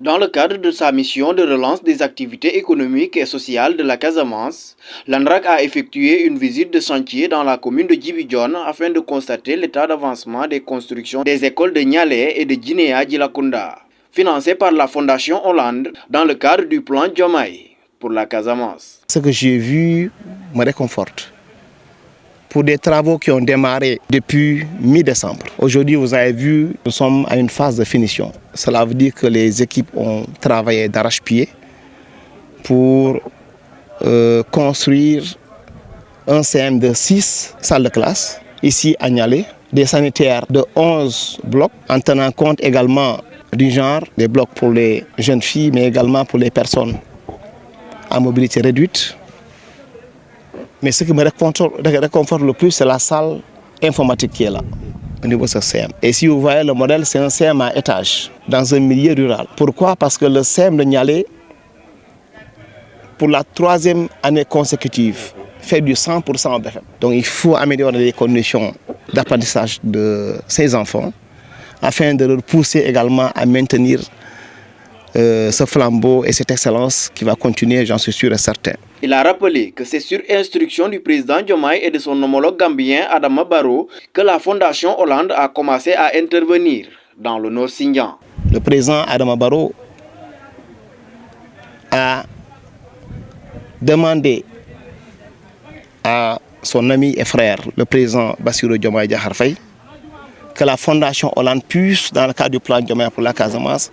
Dans le cadre de sa mission de relance des activités économiques et sociales de la Casamance, l'ANRAC a effectué une visite de chantier dans la commune de Djibidjon afin de constater l'état d'avancement des constructions des écoles de Nialé et de Djinéa Djilakunda, financées par la Fondation Hollande dans le cadre du plan Diomaye pour la Casamance. Ce que j'ai vu me réconforte. Pour des travaux qui ont démarré depuis mi-décembre. Aujourd'hui, vous avez vu, nous sommes à une phase de finition. Cela veut dire que les équipes ont travaillé d'arrache-pied pour construire un CM de 6 salles de classe, ici à Nialé, des sanitaires de 11 blocs, en tenant compte également du genre, des blocs pour les jeunes filles, mais également pour les personnes à mobilité réduite. Mais ce qui me réconforte le plus, c'est la salle informatique qui est là, au niveau de ce CM. Et si vous voyez le modèle, c'est un CM à étage, dans un milieu rural. Pourquoi? Parce que le CM de Nialé, pour la 3e année consécutive, fait du 100% BFM. Donc il faut améliorer les conditions d'apprentissage de ces enfants, afin de leur pousser également à maintenir ce flambeau et cette excellence qui va continuer, j'en suis sûr et certain. Il a rappelé que c'est sur instruction du président Diomaye et de son homologue gambien Adama Barrow que la Fondation Hollande a commencé à intervenir dans le Nord Sindian. Le président Adama Barrow a demandé à son ami et frère, le président Bassirou Diomaye Diakhar Faye, que la Fondation Hollande puisse, dans le cadre du plan Diomaye pour la Casamance,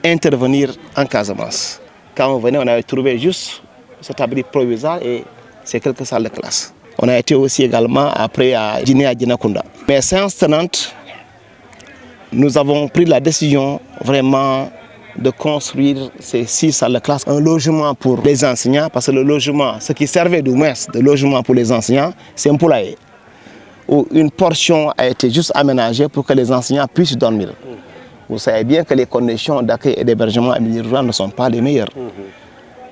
intervenir en Casamance. Quand on venait, on avait trouvé juste cet abri provisoire et ces quelques salles de classe. On a été aussi également après à Djinéa Djilakunda. Mais séance tenante, nous avons pris la décision vraiment de construire ces 6 salles de classe, un logement pour les enseignants, parce que le logement, ce qui servait du moins de logement pour les enseignants, c'est un poulailler, où une portion a été juste aménagée pour que les enseignants puissent dormir. Vous savez bien que les conditions d'accueil et d'hébergement à milieu rural ne sont pas les meilleures.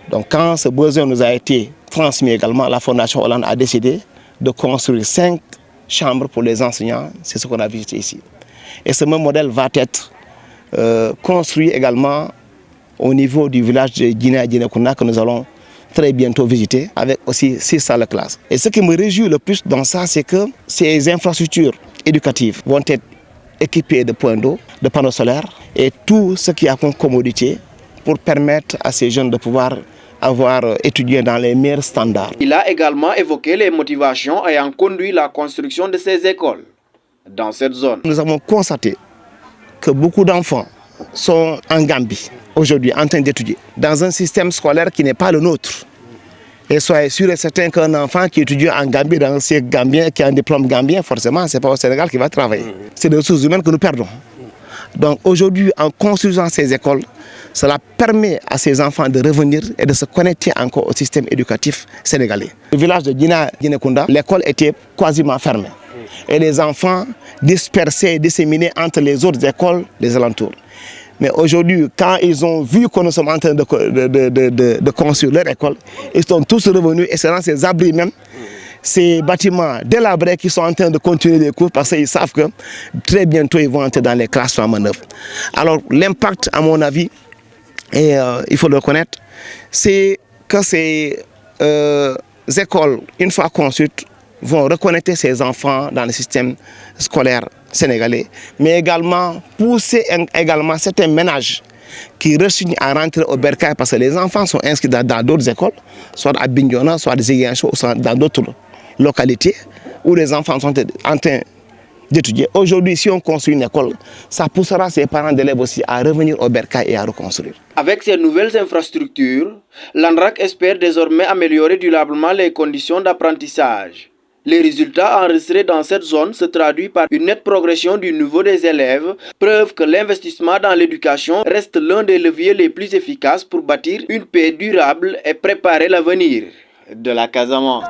Donc quand ce besoin nous a été transmis également, la Fondation Hollande a décidé de construire 5 chambres pour les enseignants. C'est ce qu'on a visité ici. Et ce même modèle va être construit également au niveau du village de Djinéa Djilakunda que nous allons très bientôt visiter, avec aussi 6 salles de classe. Et ce qui me réjouit le plus dans ça, c'est que ces infrastructures éducatives vont être équipées de points d'eau, de panneaux solaires et tout ce qui a comme commodité pour permettre à ces jeunes de pouvoir avoir étudié dans les meilleurs standards. Il a également évoqué les motivations ayant conduit la construction de ces écoles dans cette zone. Nous avons constaté que beaucoup d'enfants sont en Gambie aujourd'hui en train d'étudier dans un système scolaire qui n'est pas le nôtre. Et soyez sûr et certain qu'un enfant qui étudie en Gambie, dans un siècle gambien, qui a un diplôme gambien, forcément, ce n'est pas au Sénégal qu'il va travailler. C'est des ressources humaines que nous perdons. Donc aujourd'hui, en construisant ces écoles, cela permet à ces enfants de revenir et de se connecter encore au système éducatif sénégalais. Le village de Djinéa Djilakunda, l'école était quasiment fermée. Et les enfants dispersés, disséminés entre les autres écoles des alentours. Mais aujourd'hui, quand ils ont vu que nous sommes en train de construire leur école, ils sont tous revenus et c'est dans ces abris même, ces bâtiments délabrés qui sont en train de continuer les cours parce qu'ils savent que très bientôt ils vont entrer dans les classes en manœuvre. Alors l'impact, à mon avis, et il faut le reconnaître, c'est que ces écoles, une fois construites, vont reconnecter ces enfants dans le système scolaire sénégalais, mais également pousser également certains ménages qui rechignent à rentrer au bercail parce que les enfants sont inscrits dans d'autres écoles, soit à Bignona, soit à Ziguinchor, soit dans d'autres localités où les enfants sont en train d'étudier. Aujourd'hui, si on construit une école, ça poussera ces parents d'élèves aussi à revenir au bercail et à reconstruire. Avec ces nouvelles infrastructures, l'ANRAC espère désormais améliorer durablement les conditions d'apprentissage. Les résultats enregistrés dans cette zone se traduisent par une nette progression du niveau des élèves, preuve que l'investissement dans l'éducation reste l'un des leviers les plus efficaces pour bâtir une paix durable et préparer l'avenir de la Casamance.